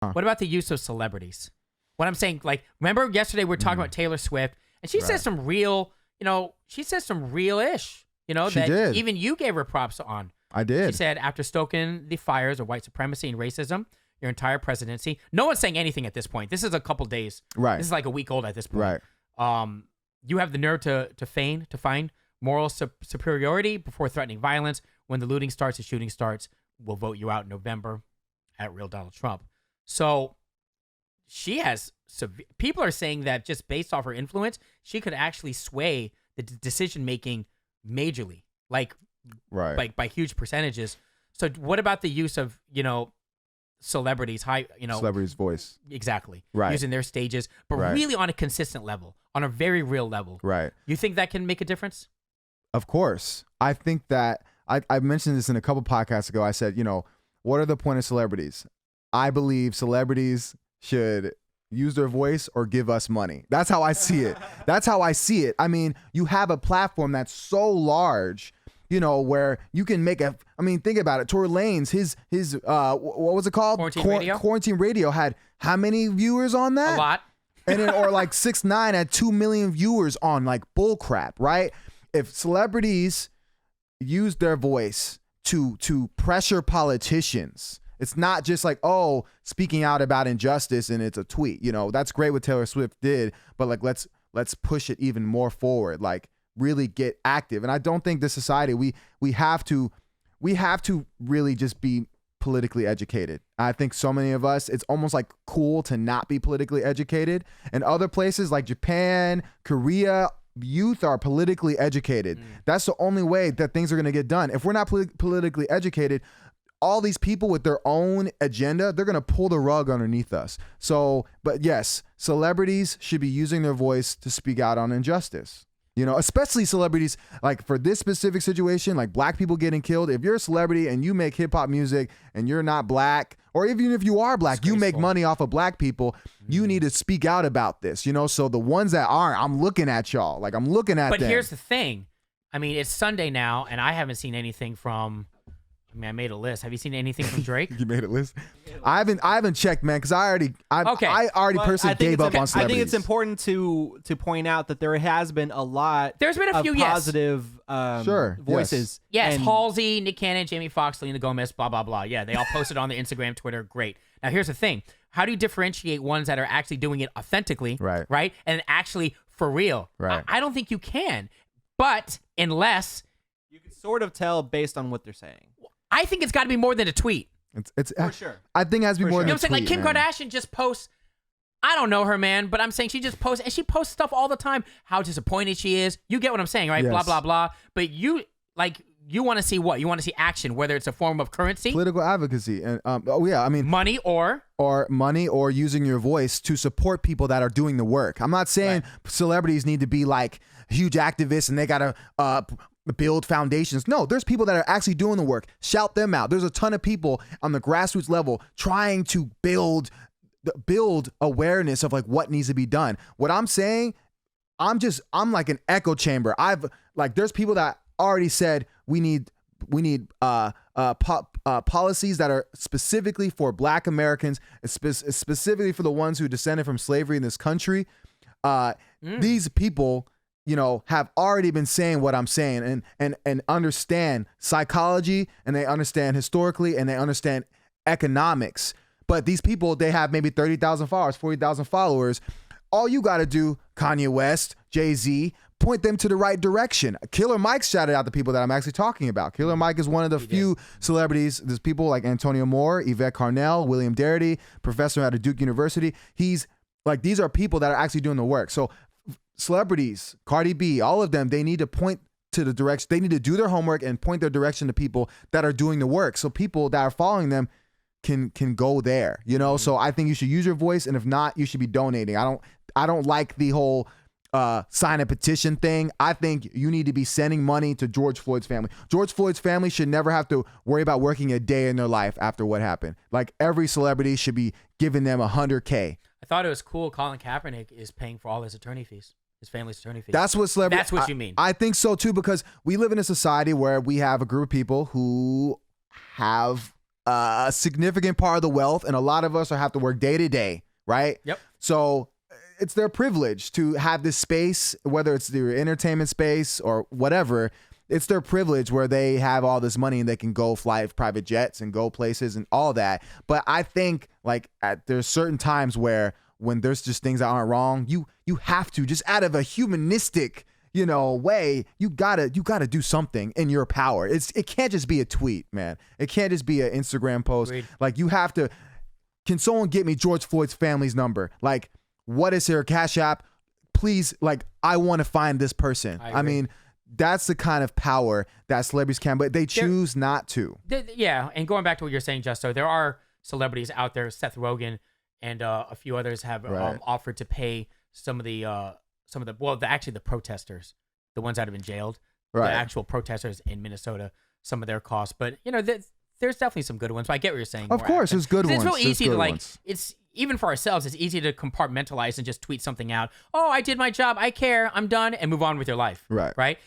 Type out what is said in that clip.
What about the use of celebrities? What I'm saying, like, remember yesterday we were talking about Taylor Swift, and she said some real, she said some real-ish, She that did. even you gave her props on. I did. She said, after stoking the fires of white supremacy and racism, your entire presidency. No one's saying anything at this point. This is a couple days. Right. This is like a week old at this point. Right. You have the nerve to find moral superiority before threatening violence. When the looting starts, the shooting starts. We'll vote you out in November at real Donald Trump. So she has people are saying that just based off her influence, she could actually sway the decision making majorly, like by huge percentages. So what about the use of celebrities, celebrities' voice, exactly, right, using their stages, but really on a consistent level, on a very real level, right? You think that can make a difference? Of course. I think that I mentioned this in a couple podcasts ago. I said, what are the point of celebrities? I believe celebrities should use their voice or give us money. That's how I see it. That's how I see it. I mean, you have a platform that's so large, where you can make think about it. Tory Lanez, his what was it called? Quarantine Radio had how many viewers on that? A lot. And then, or like 6ix9ine had 2 million viewers on like bull crap, right? If celebrities use their voice to pressure politicians, it's not just like, speaking out about injustice and it's a tweet. That's great what Taylor Swift did, but like let's push it even more forward. Like really get active. And I don't think this society we have to really just be politically educated. I think so many of us, it's almost like cool to not be politically educated. And other places like Japan, Korea, youth are politically educated. That's the only way that things are going to get done. If we're not politically educated, all these people with their own agenda, they're going to pull the rug underneath us. So, but yes, celebrities should be using their voice to speak out on injustice. Especially celebrities, like for this specific situation, like black people getting killed. If you're a celebrity and you make hip hop music and you're not black, or even if you are black, you make money off of black people, you need to speak out about this, So the ones that aren't, I'm looking at y'all. Like I'm looking at them. But here's the thing. I mean, it's Sunday now, and I haven't seen anything from... I made a list. Have you seen anything from Drake? You made a list? I haven't checked, man, because I already personally gave up on celebrities. I think it's important to point out that there has been a lot. There's been a few positive voices. Yes, Halsey, Nick Cannon, Jamie Foxx, Selena Gomez, blah blah blah. Yeah, they all posted on the Instagram, Twitter. Great. Now here's the thing: how do you differentiate ones that are actually doing it authentically, right, and actually for real? Right. I don't think you can. But unless you can sort of tell based on what they're saying. I think it's got to be more than a tweet. It's for sure. I think it has to be more than a tweet. Like Kim Kardashian just posts. I don't know her, man, but I'm saying she just posts, and she posts stuff all the time. How disappointed she is. You get what I'm saying, right? Yes. Blah blah blah. But you want to see what? You want to see action, whether it's a form of currency, political advocacy, and money or using your voice to support people that are doing the work. I'm not saying celebrities need to be like huge activists and they gotta build foundations. No, there's people that are actually doing the work. Shout them out. There's a ton of people on the grassroots level trying to build awareness of like what needs to be done. What I'm saying, I'm like an echo chamber. There's people that already said we need policies that are specifically for Black Americans, specifically for the ones who descended from slavery in this country. These people, have already been saying what I'm saying and understand psychology, and they understand historically, and they understand economics. But these people, they have maybe 30,000 followers, 40,000 followers. All you got to do, Kanye West, Jay-Z, point them to the right direction. Killer Mike shouted out the people that I'm actually talking about. Killer Mike is one of the few celebrities. There's people like Antonio Moore, Yvette Carnell, William Darity, professor at Duke University. These are people that are actually doing the work. So celebrities, Cardi B, all of them, they need to point to the direction. They need to do their homework and point their direction to people that are doing the work. So people that are following them can go there, So I think you should use your voice, and if not, you should be donating. I don't like the whole sign a petition thing. I think you need to be sending money to George Floyd's family. George Floyd's family should never have to worry about working a day in their life after what happened. Like every celebrity should be giving them $100K. I thought it was cool. Colin Kaepernick is paying for all his attorney fees. His family's attorney fees. That's what you mean. I think so too, because we live in a society where we have a group of people who have a significant part of the wealth, and a lot of us have to work day to day, right? Yep. So it's their privilege to have this space, whether it's their entertainment space or whatever. It's their privilege where they have all this money and they can go fly private jets and go places and all that. But I think like there's certain times when there's just things that aren't wrong, you have to, just out of a humanistic, way, you gotta do something in your power. It can't just be a tweet, man. It can't just be an Instagram post. Agreed. Like you have to. Can someone get me George Floyd's family's number? Like, what is their Cash App? Please, like, I want to find this person. I mean, that's the kind of power that celebrities can, but they choose not to. Yeah, and going back to what you're saying, Justo, there are celebrities out there. Seth Rogen and a few others have offered to pay some of the protesters, the ones that have been jailed, the actual protesters in Minnesota, some of their costs. But there's definitely some good ones. But I get what you're saying. Of course, there's good ones. It's real easy to it's even for ourselves. It's easy to compartmentalize and just tweet something out. Oh, I did my job. I care. I'm done, and move on with your life. Right. Right.